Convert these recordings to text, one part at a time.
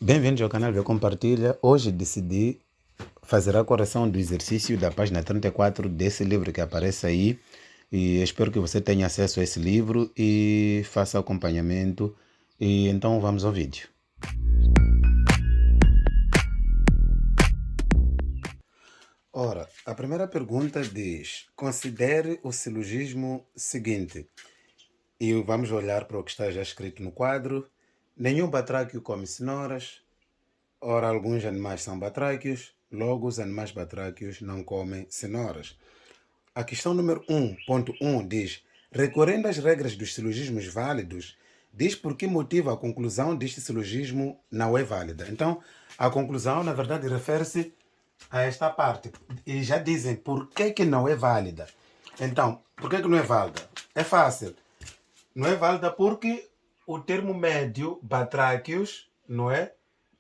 Bem-vindos ao canal Vê Compartilha. Hoje decidi fazer a correção do exercício da página 34 desse livro que aparece aí. E espero que você tenha acesso a esse livro e faça acompanhamento. E então vamos ao vídeo. Ora, a primeira pergunta diz: considere o silogismo seguinte. E vamos olhar para o que está já escrito no quadro. Nenhum batráquio come cenouras. Ora, alguns animais são batráquios, logo os animais batráquios não comem cenouras. A questão número 1.1 diz: recorrendo às regras dos silogismos válidos, diz por que motivo a conclusão deste silogismo não é válida. Então, a conclusão, na verdade, refere-se a esta parte. E já dizem por que não é válida. Então, por que não é válida? É fácil. Não é válida porque o termo médio, batráquios, não é?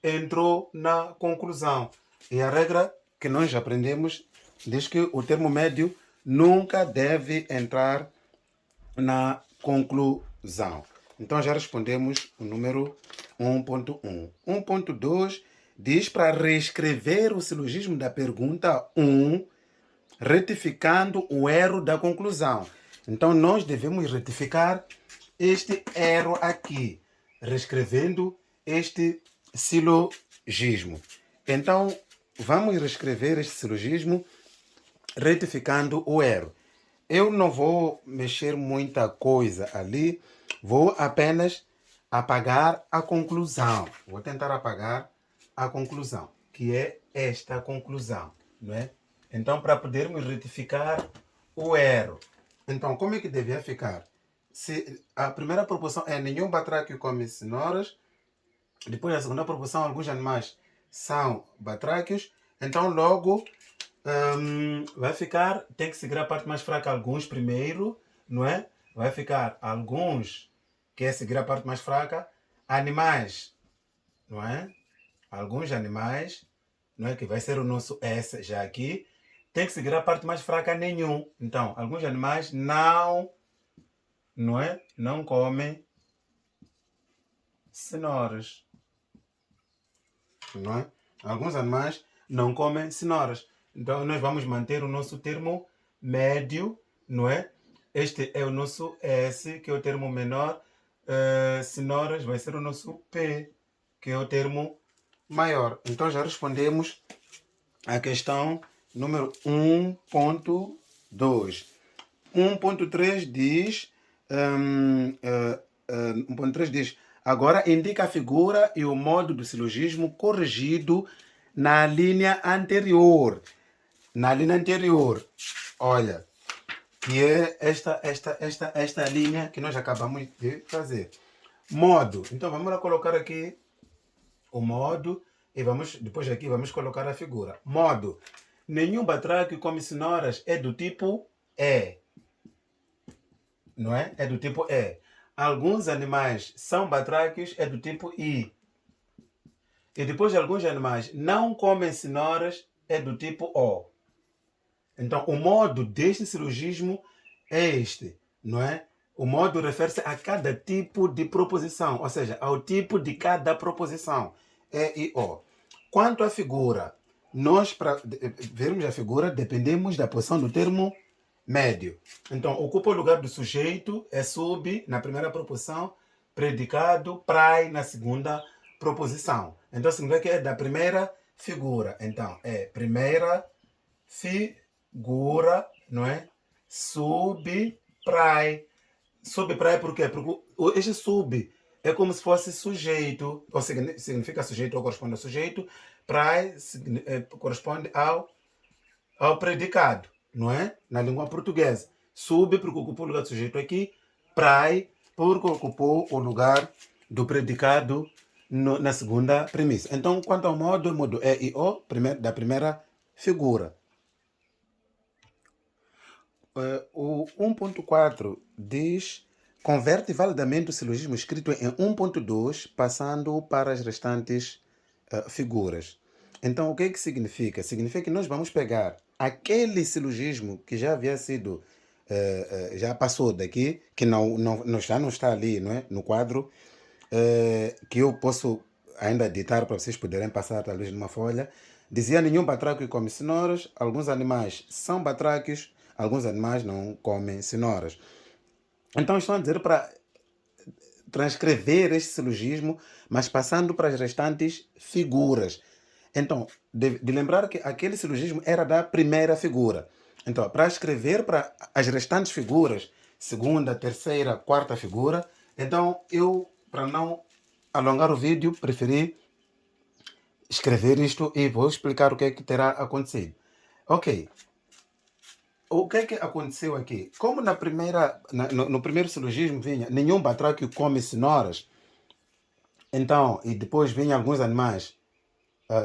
Entrou na conclusão. E a regra que nós aprendemos diz que o termo médio nunca deve entrar na conclusão. Então já respondemos o número 1.1. 1.2 diz para reescrever o silogismo da pergunta 1, retificando o erro da conclusão. Então nós devemos retificar este erro aqui, reescrevendo este silogismo. Então, vamos reescrever este silogismo retificando o erro. Eu não vou mexer muita coisa ali, vou apenas apagar a conclusão. Vou tentar apagar a conclusão, que é esta conclusão, não é? Então, para podermos retificar o erro. Então, como é que devia ficar? Se a primeira proposição é nenhum batráquio come cenouras, depois a segunda proposição, alguns animais são batráquios, então logo vai ficar, tem que seguir a parte mais fraca, alguns primeiro, não é? Vai ficar alguns, que é seguir a parte mais fraca, animais, não é? Alguns animais, não é? Que vai ser o nosso S já aqui, tem que seguir a parte mais fraca, nenhum. Então, alguns animais não é? Não comem cenouras, não é? Alguns animais não comem cenouras. Então, nós vamos manter o nosso termo médio, não é? Este é o nosso S, que é o termo menor. Cenouras vai ser o nosso P, que é o termo maior. Então, já respondemos a questão número 1.2. 1.3 diz... 1.3 diz: agora indica a figura e o modo do silogismo corrigido na linha anterior. Na linha anterior, olha, que é esta linha que nós acabamos de fazer. Modo. Então vamos lá colocar aqui o modo e depois aqui vamos colocar a figura. Modo. Nenhum batráquio come cenouras é do tipo E. Não é? É do tipo E. Alguns animais são batráquios, é do tipo I. E depois alguns animais não comem cenouras, é do tipo O. Então, o modo deste silogismo é este, não é? O modo refere-se a cada tipo de proposição, ou seja, ao tipo de cada proposição, E e O. Quanto à figura, nós, para vermos a figura, dependemos da posição do termo médio. Então, ocupa o lugar do sujeito, é sub na primeira proposição, predicado, prae na segunda proposição. Então, significa que é da primeira figura. Então, é primeira figura, não é? Subprae. Subprae por quê? Porque este sub é como se fosse sujeito, ou significa sujeito ou corresponde ao sujeito, prae corresponde ao predicado, não é? Na língua portuguesa. Sub porque ocupou o lugar do sujeito aqui, prae porque ocupou o lugar do predicado na segunda premissa. Então, quanto ao modo, o modo E e O da primeira figura. O 1.4 diz: converte validamente o silogismo escrito em 1.2, passando para as restantes figuras. Então, o que significa? Significa que nós vamos pegar aquele silogismo que já havia sido, já passou daqui, que já não está ali, não é? No quadro, que eu posso ainda ditar para vocês poderem passar talvez numa folha. Dizia: nenhum batráquio come cenouras, alguns animais são batráquios, alguns animais não comem cenouras. Então estão a dizer para transcrever este silogismo, mas passando para as restantes figuras. Então, de lembrar que aquele silogismo era da primeira figura. Então, para escrever para as restantes figuras, segunda, terceira, quarta figura, então eu, para não alongar o vídeo, preferi escrever isto e vou explicar o que é que terá acontecido. Ok. O que é que aconteceu aqui? Como no primeiro silogismo vinha nenhum batráquio come cenouras, então, e depois vinha alguns animais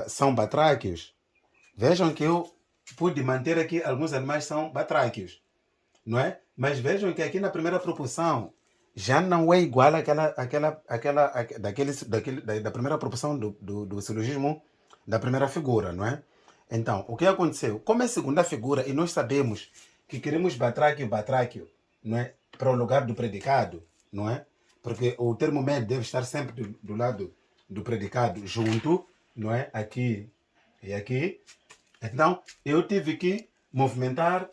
são batráquios, vejam que eu pude manter aqui alguns animais são batráquios, não é? Mas vejam que aqui na primeira proporção já não é igual da primeira proporção do silogismo da primeira figura, não é? Então, o que aconteceu? Como é segunda figura e nós sabemos que queremos batráquio, não é? Para o lugar do predicado, não é? Porque o termo médio deve estar sempre do lado do predicado junto, não é? Aqui e aqui. Então, eu tive que movimentar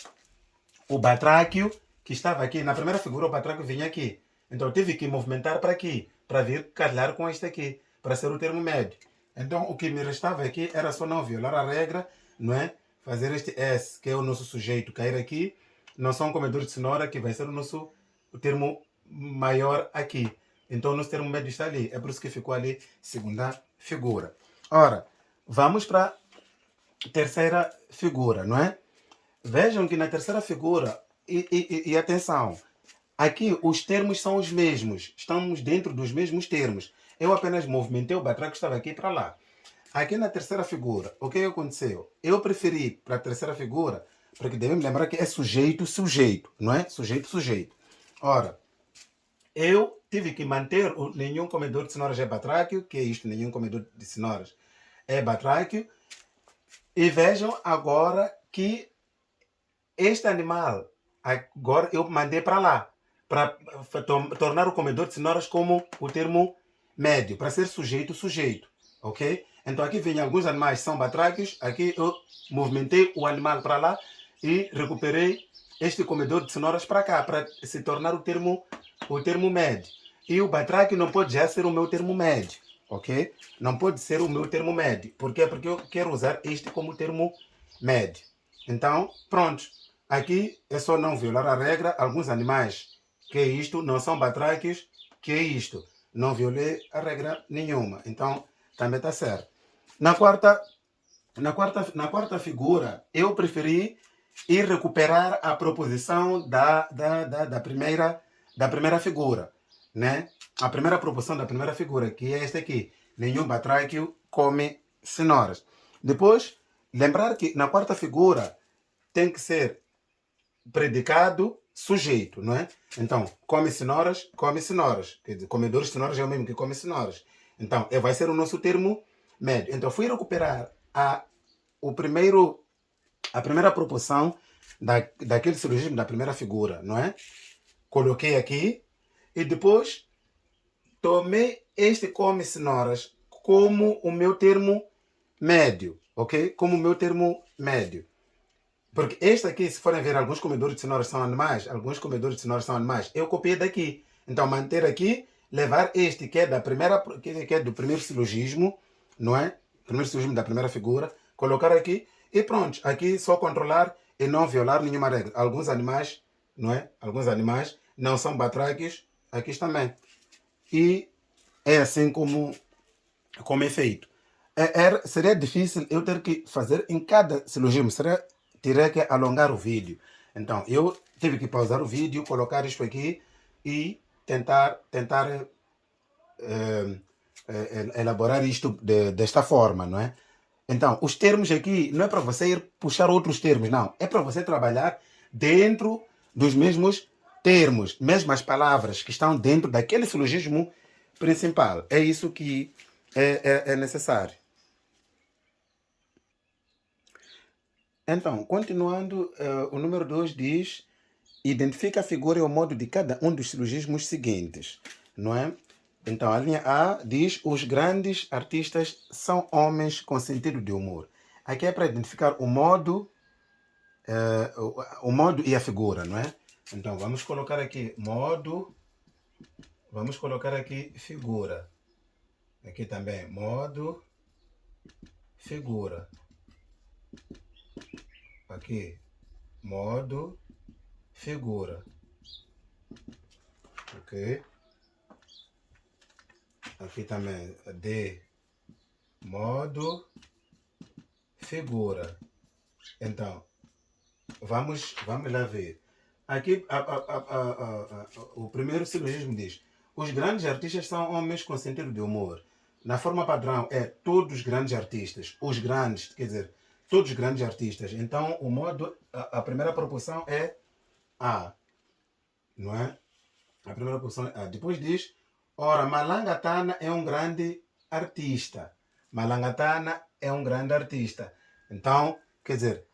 o batráquio que estava aqui. Na primeira figura, o batráquio vinha aqui. Então, eu tive que movimentar para aqui, para vir casar com este aqui, para ser o termo médio. Então, o que me restava aqui era só não violar a regra, não é? Fazer este S, que é o nosso sujeito, cair aqui. Não são comedores de cenoura, que vai ser o termo maior aqui. Então, o nosso termo médio está ali. É por isso que ficou ali segunda figura. Ora, vamos para a terceira figura, não é? Vejam que na terceira figura, e atenção, aqui os termos são os mesmos, estamos dentro dos mesmos termos. Eu apenas movimentei o batráquio que estava aqui para lá. Aqui na terceira figura, o que aconteceu? Eu preferi para a terceira figura, porque devemos lembrar que é sujeito, não é? Sujeito. Ora, eu tive que manter o nenhum comedor de cenouras é batráquio, que é isto, nenhum comedor de cenouras é batráquio. E vejam agora que este animal, agora eu mandei para lá, para tornar o comedor de cenouras como o termo médio, para ser sujeito, ok? Então aqui vem alguns animais que são batráquios, aqui eu movimentei o animal para lá e recuperei este comedor de cenouras para cá, para se tornar o termo médio. E o batráquio não pode já ser o meu termo médio, ok? Não pode ser o meu termo médio. Por quê? Porque eu quero usar este como termo médio. Então, pronto. Aqui é só não violar a regra. Alguns animais, que é isto, não são batráquios, que é isto. Não violei a regra nenhuma. Então, também está certo. Na quarta figura, eu preferi ir recuperar a proposição da primeira figura, né? A primeira proposição da primeira figura, que é esta aqui. Nenhum batráquio come cenouras. Depois, lembrar que na quarta figura tem que ser predicado sujeito, não é? Então, come cenouras. Quer dizer, comedores de cenouras é o mesmo que come cenouras. Então, vai ser o nosso termo médio. Então, fui recuperar a primeira proporção daquele silogismo da primeira figura, não é? Coloquei aqui e depois tomei este come cenouras como o meu termo médio, ok? Como o meu termo médio. Porque este aqui, se forem ver, alguns comedores de cenouras são animais, eu copiei daqui. Então, manter aqui, levar este que é que é do primeiro silogismo, não é? Primeiro silogismo da primeira figura, colocar aqui e pronto. Aqui só controlar e não violar nenhuma regra. Alguns animais, não é? Alguns animais não são batráquios, aqui também. E é assim como é feito. Seria difícil eu ter que fazer em cada silogismo, teria que alongar o vídeo. Então, eu tive que pausar o vídeo, colocar isto aqui e tentar elaborar isto desta forma, não é? Então, os termos aqui não é para você ir puxar outros termos, não. É para você trabalhar dentro dos mesmos termos, mesmas palavras que estão dentro daquele silogismo principal. É isso que é necessário. Então, continuando, o número 2 diz: identifica a figura e o modo de cada um dos silogismos seguintes, não é? Então, a linha A diz: os grandes artistas são homens com sentido de humor. Aqui é para identificar o modo, o modo e a figura, não é? Então, vamos colocar aqui modo, vamos colocar aqui figura. Aqui também, modo, figura. Aqui, modo, figura. Ok? Aqui também, de modo, figura. Então, vamos lá ver. Aqui, o primeiro silogismo diz: os grandes artistas são homens com sentido de humor. Na forma padrão é todos os grandes artistas. Os grandes, quer dizer, todos os grandes artistas. Então, o modo, a primeira proporção é A, não é? A primeira proporção é A. Depois diz: ora, Malangatana é um grande artista. Malangatana é um grande artista. Então, quer dizer,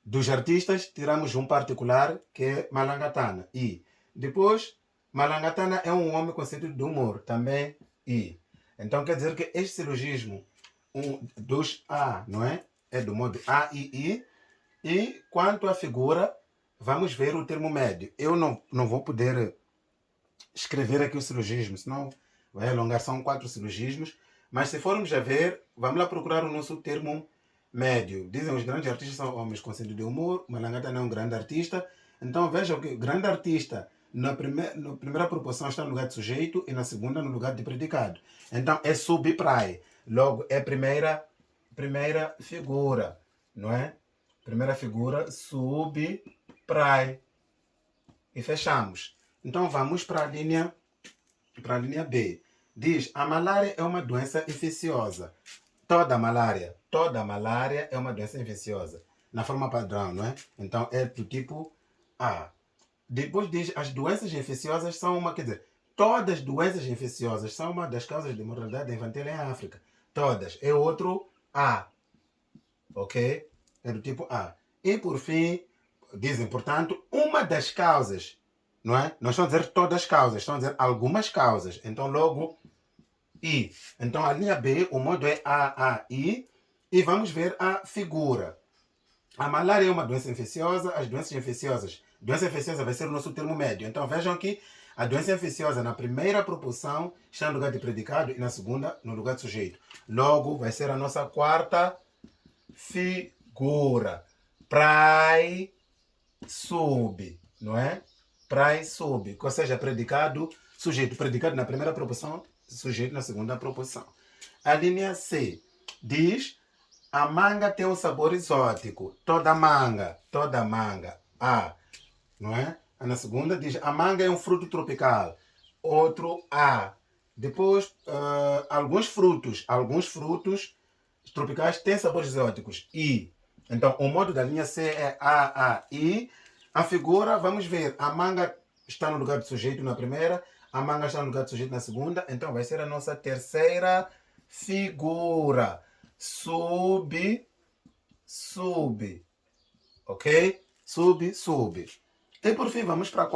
dos artistas, tiramos um particular que é Malangatana. E depois, Malangatana é um homem com sentido de humor, também I. Então quer dizer que este silogismo, dos A, não é? É do modo A e I. E quanto à figura, vamos ver o termo médio. Eu não vou poder escrever aqui o silogismo, senão vai alongar, são 4 silogismos. Mas se formos a ver, vamos lá procurar o nosso termo médio. Dizem os grandes artistas são homens com sentido de humor. Malangata não é um grande artista. Então vejam que o grande artista na primeira proporção está no lugar de sujeito e na segunda no lugar de predicado. Então é subprai. Logo é primeira figura, não é? Primeira figura subprai. E fechamos. Então vamos para a linha B. Diz: a malária é uma doença infecciosa. Toda malária é uma doença infecciosa. Na forma padrão, não é? Então é do tipo A. Depois diz: as doenças infecciosas são uma, quer dizer, todas as doenças infecciosas são uma das causas de mortalidade infantil em África. Todas. É outro A. Ok? É do tipo A. E por fim, dizem, portanto, uma das causas, não é? Não estão a dizer todas as causas, estão a dizer algumas causas. Então, logo, I. Então, a linha B, o modo é I. E vamos ver a figura. A malária é uma doença infecciosa, as doenças infecciosas. Doença infecciosa vai ser o nosso termo médio. Então, vejam que a doença infecciosa, na primeira proporção, está no lugar de predicado e na segunda, no lugar de sujeito. Logo, vai ser a nossa quarta figura. Prai, sub, não é? Prai, sub. Ou seja, predicado, sujeito. Predicado na primeira proporção, sujeito na segunda proporção. A linha C diz: a manga tem um sabor exótico. Toda manga. A, não é? Na segunda diz: a manga é um fruto tropical. Outro A. Depois, alguns frutos tropicais têm sabores exóticos. I. Então, o modo da linha C é I. A figura, vamos ver, a manga está no lugar de sujeito na primeira, a manga está no lugar de sujeito na segunda, então vai ser a nossa terceira figura. Sub, ok? Sub. E por fim, vamos para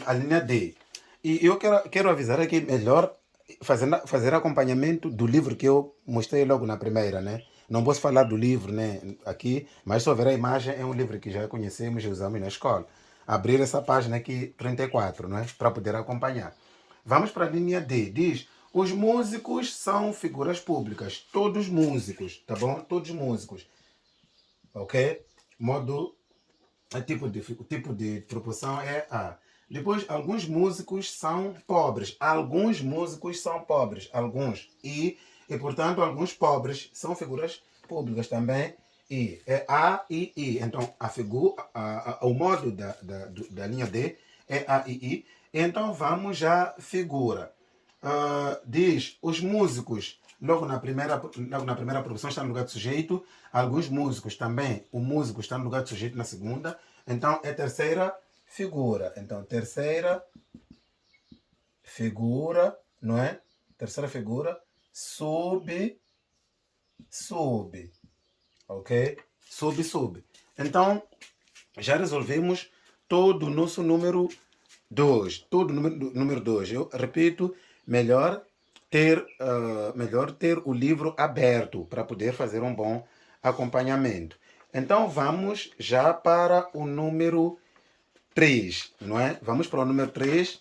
a linha D. E eu quero avisar aqui melhor fazer acompanhamento do livro que eu mostrei logo na primeira, né? Não posso falar do livro, né, aqui, mas só ver a imagem, é um livro que já conhecemos e usamos na escola. Abrir essa página aqui, 34, né, para poder acompanhar. Vamos para a linha D. Diz: os músicos são figuras públicas. Todos músicos, tá bom? Todos músicos. Ok? Modo, o tipo de proporção é A. Depois, alguns músicos são pobres. Alguns músicos são pobres. Alguns. E portanto, alguns pobres são figuras públicas também. I. É A e I. Então, o modo da linha D é A e I. Então, vamos à figura. Diz: os músicos, logo na primeira proporção, está no lugar de sujeito. Alguns músicos também. O músico está no lugar de sujeito na segunda. Então, é terceira figura. Então, terceira figura, não é? Terceira figura, sub. Ok? Sub. Então, já resolvemos todo o nosso número 2. Tudo número 2. Eu repito, melhor ter o livro aberto para poder fazer um bom acompanhamento. Então vamos já para o número 3, não é? Vamos para o número 3,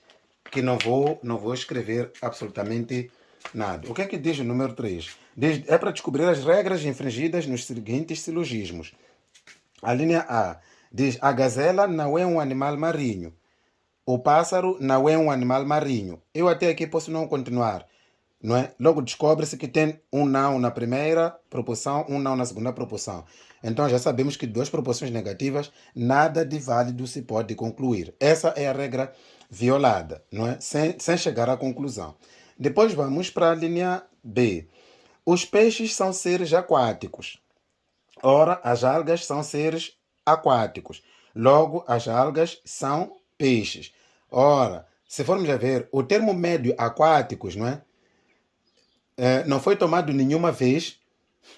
que não vou escrever absolutamente nada. O que é que diz o número 3? É para descobrir as regras infringidas nos seguintes silogismos. A linha A diz: a gazela não é um animal marinho. O pássaro não é um animal marinho. Eu até aqui posso não continuar, não é? Logo descobre-se que tem um não na primeira proporção, um não na segunda proporção. Então já sabemos que duas proporções negativas, nada de válido se pode concluir. Essa é a regra violada, não é? Sem chegar à conclusão. Depois vamos para a linha B. Os peixes são seres aquáticos. Ora, as algas são seres aquáticos. Logo, as algas são peixes. Ora, se formos a ver, o termo médio aquáticos, não é? Não foi tomado nenhuma vez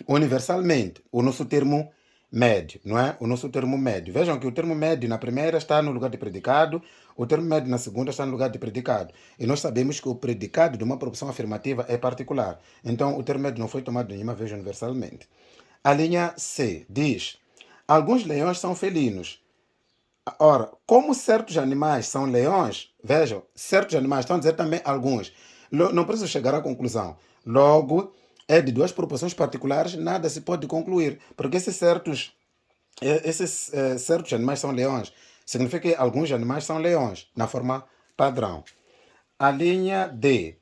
universalmente o nosso termo médio, não é? O nosso termo médio. Vejam que o termo médio na primeira está no lugar de predicado, o termo médio na segunda está no lugar de predicado. E nós sabemos que o predicado de uma proposição afirmativa é particular. Então, o termo médio não foi tomado nenhuma vez universalmente. A linha C diz: alguns leões são felinos. Ora, como certos animais são leões, vejam, certos animais, estão a dizer também alguns. Não preciso chegar à conclusão. Logo, é de duas proporções particulares, nada se pode concluir. Porque esses certos animais são leões. Significa que alguns animais são leões, na forma padrão. A linha D.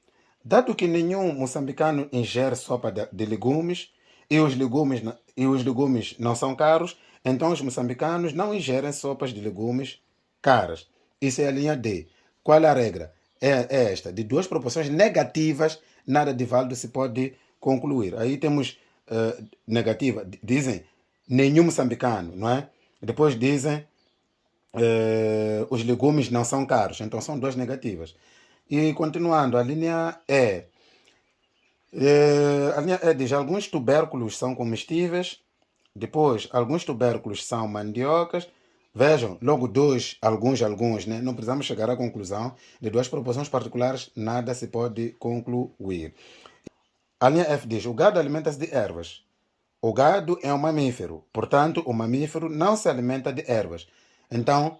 Dado que nenhum moçambicano ingere sopa de legumes e os legumes não são caros, então os moçambicanos não ingerem sopas de legumes caras. Isso é a linha D. Qual é a regra? É esta. De duas proporções negativas, nada de válido se pode concluir. Aí temos negativa. Dizem nenhum moçambicano, não é? Depois dizem os legumes não são caros. Então são duas negativas. E continuando, a linha E diz: alguns tubérculos são comestíveis. Depois, alguns tubérculos são mandiocas. Vejam, logo dois, alguns, né? Não precisamos chegar à conclusão. De duas proporções particulares, nada se pode concluir. A linha F diz: o gado alimenta-se de ervas. O gado é um mamífero, portanto, o mamífero não se alimenta de ervas. Então,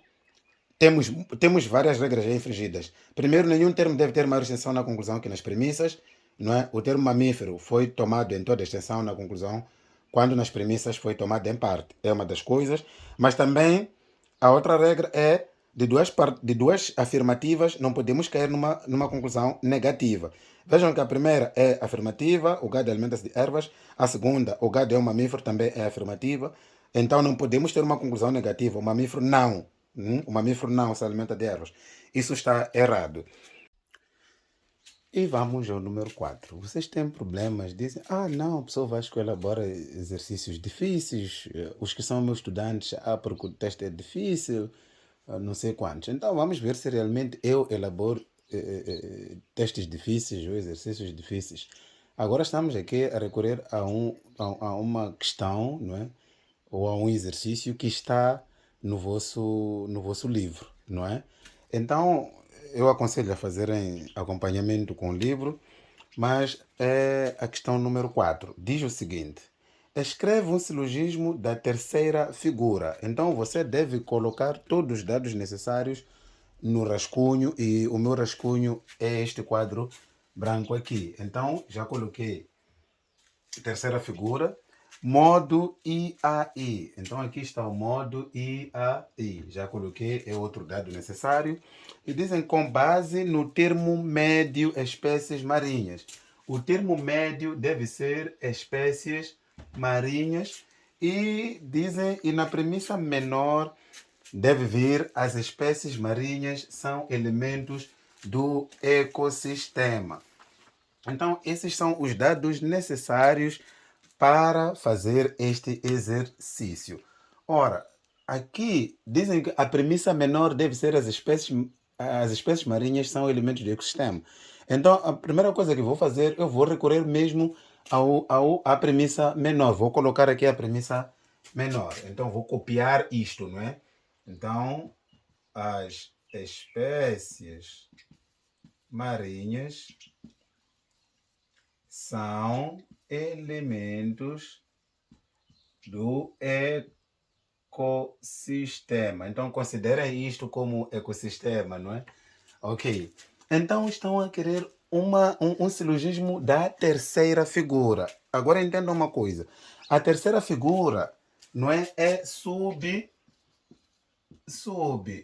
temos, temos várias regras já infringidas. Primeiro, nenhum termo deve ter maior extensão na conclusão que nas premissas, não é? O termo mamífero foi tomado em toda a extensão na conclusão, quando nas premissas foi tomado em parte. É uma das coisas. Mas também a outra regra é de duas afirmativas não podemos cair numa conclusão negativa. Vejam que a primeira é afirmativa, o gado alimenta-se de ervas. A segunda, o gado é um mamífero, também é afirmativa. Então não podemos ter uma conclusão negativa. O mamífero não. O mamífero não se alimenta de ervas. Isso está errado. E vamos ao número 4. Vocês têm problemas, dizem: não, a pessoa vai escolher elabora exercícios difíceis, os que são meus estudantes, porque o teste é difícil, não sei quantos. Então vamos ver se realmente eu elaboro testes difíceis ou exercícios difíceis. Agora estamos aqui a recorrer a uma questão, não é? Ou a um exercício que está no vosso livro, não é? Então, eu aconselho a fazerem acompanhamento com o livro, mas é a questão número 4. Diz o seguinte: escreve um silogismo da terceira figura. Então, você deve colocar todos os dados necessários no rascunho, e o meu rascunho é este quadro branco aqui. Então, já coloquei terceira figura, modo IAI. Então aqui está o modo IAI. Já coloquei, é outro dado necessário. E dizem com base no termo médio espécies marinhas. O termo médio deve ser espécies marinhas. E dizem, e na premissa menor deve vir: as espécies marinhas são elementos do ecossistema. Então, esses são os dados necessários para fazer este exercício. Ora, aqui dizem que a premissa menor deve ser as espécies marinhas são elementos do ecossistema. Então, a primeira coisa que vou fazer, eu vou recorrer mesmo à premissa menor. Vou colocar aqui a premissa menor. Então, vou copiar isto, não é? Então, as espécies marinhas são elementos do ecossistema. Então, considera isto como ecossistema, não é? Ok. Então, estão a querer um silogismo da terceira figura. Agora entenda uma coisa. A terceira figura, não é? É sub,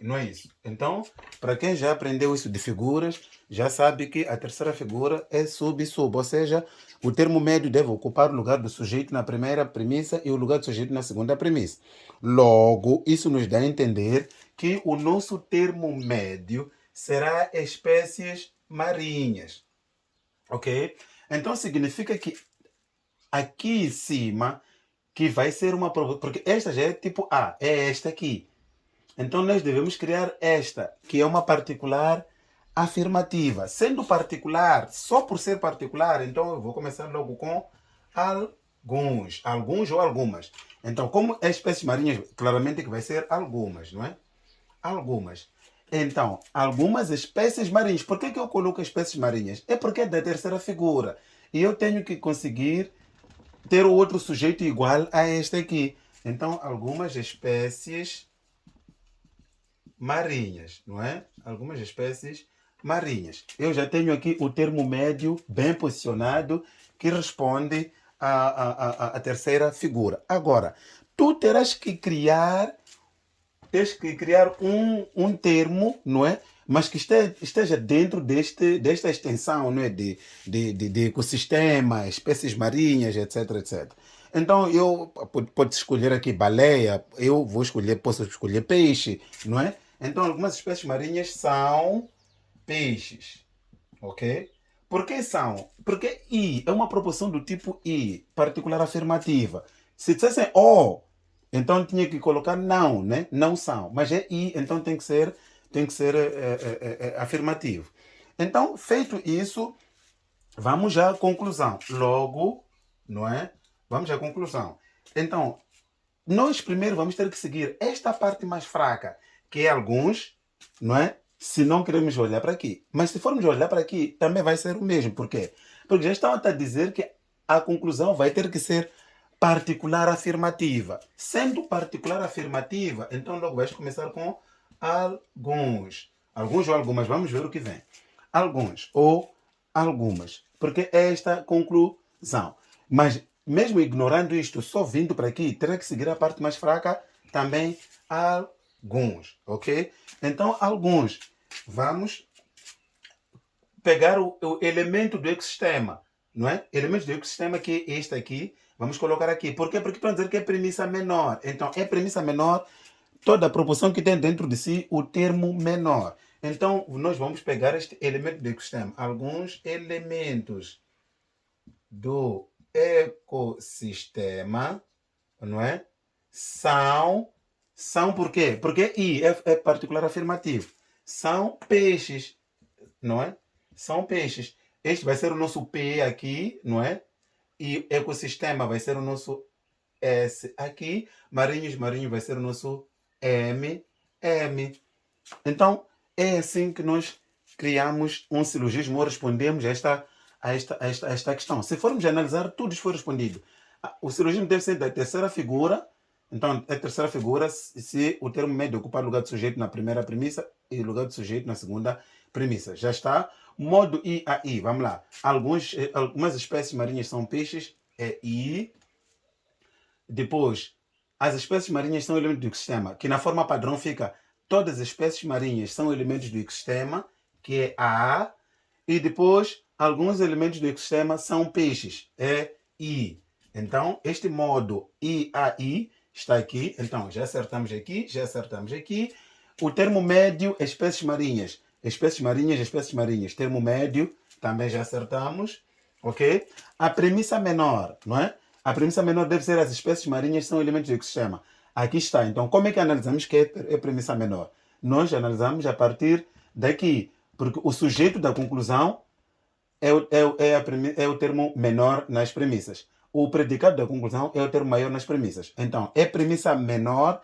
não é isso? Então, para quem já aprendeu isso de figuras, já sabe que a terceira figura é sub, ou seja, o termo médio deve ocupar o lugar do sujeito na primeira premissa e o lugar do sujeito na segunda premissa. Logo, isso nos dá a entender que o nosso termo médio será espécies marinhas, ok? Então, significa que aqui em cima, que vai ser uma... Porque esta já é tipo A, é esta aqui. Então nós devemos criar esta, que é uma particular afirmativa. Sendo particular, só por ser particular, então eu vou começar logo com alguns ou algumas. Então, como é espécies marinhas, claramente que vai ser algumas, não é? Algumas. Então, algumas espécies marinhas. Por que eu coloco espécies marinhas? É porque é da terceira figura. E eu tenho que conseguir ter o outro sujeito igual a este aqui. Então, algumas espécies marinhas, não é? Algumas espécies marinhas. Eu já tenho aqui o termo médio bem posicionado que responde à terceira figura. Agora, tu tens que criar um termo, não é? Mas que esteja dentro desta extensão, não é? De ecossistema, espécies marinhas, etc, etc. Então, pode escolher aqui baleia, eu posso escolher peixe, não é? Então, algumas espécies marinhas são peixes, ok? Por que são? Porque I é uma proporção do tipo I, particular afirmativa. Se dissessem O, então tinha que colocar não, né? Não são. Mas é I, então tem que ser afirmativo. Então, feito isso, vamos já à conclusão. Logo, não é? Vamos à conclusão. Então, nós primeiro vamos ter que seguir esta parte mais fraca, que é alguns, não é? Se não queremos olhar para aqui. Mas se formos olhar para aqui, também vai ser o mesmo. Por quê? Porque já estão a dizer que a conclusão vai ter que ser particular afirmativa. Sendo particular afirmativa, então logo vais começar com alguns. Alguns ou algumas, vamos ver o que vem. Alguns ou algumas. Porque é esta conclusão. Mas mesmo ignorando isto, só vindo para aqui, terá que seguir a parte mais fraca, também alguns, ok? Então, alguns. Vamos pegar o elemento do ecossistema, não é? Elemento do ecossistema que é este aqui, vamos colocar aqui. Por quê? Porque estão a dizer que é premissa menor. Então, é premissa menor toda a proporção que tem dentro de si o termo menor. Então, nós vamos pegar este elemento do ecossistema. Alguns elementos do ecossistema, não é? São por quê? Porque I é particular afirmativo. São peixes, não é? São peixes. Este vai ser o nosso P aqui, não é? E ecossistema vai ser o nosso S aqui. Marinhos vai ser o nosso M. Então, é assim que nós criamos um silogismo ou respondemos a esta questão. Se formos analisar, tudo foi respondido. O silogismo deve ser da terceira figura. Então, a terceira figura se o termo médio ocupar o lugar do sujeito na primeira premissa e o lugar do sujeito na segunda premissa. Já está. Modo I a I. Vamos lá. Algumas espécies marinhas são peixes. É I. Depois, as espécies marinhas são elementos do ecossistema, que na forma padrão fica todas as espécies marinhas são elementos do ecossistema, que é A. E depois, alguns elementos do ecossistema são peixes, é I. Então, este modo I a I está aqui. Então, já acertamos aqui. O termo médio, espécies marinhas. Espécies marinhas. Termo médio, também já acertamos. Ok? A premissa menor, não é? A premissa menor deve ser as espécies marinhas são elementos do ecossistema. Aqui está. Então, como é que analisamos que é premissa menor? Nós analisamos a partir daqui. Porque o sujeito da conclusão é o termo menor nas premissas. O predicado da conclusão é o termo maior nas premissas. Então, é premissa menor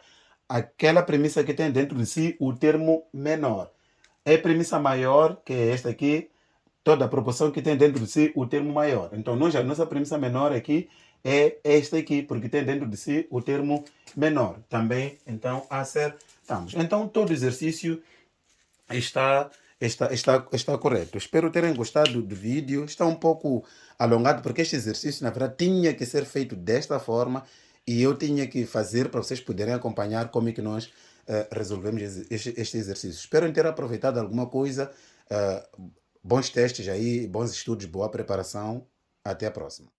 aquela premissa que tem dentro de si o termo menor. É premissa maior, que é esta aqui, toda a proporção que tem dentro de si o termo maior. Então, a nossa premissa menor aqui é esta aqui, porque tem dentro de si o termo menor. Também, então, acertamos. Então, todo exercício está correto. Espero terem gostado do vídeo. Está um pouco alongado, porque este exercício, na verdade, tinha que ser feito desta forma e eu tinha que fazer para vocês poderem acompanhar como é que nós resolvemos este exercício. Espero ter aproveitado alguma coisa. Bons testes aí, bons estudos, boa preparação. Até a próxima.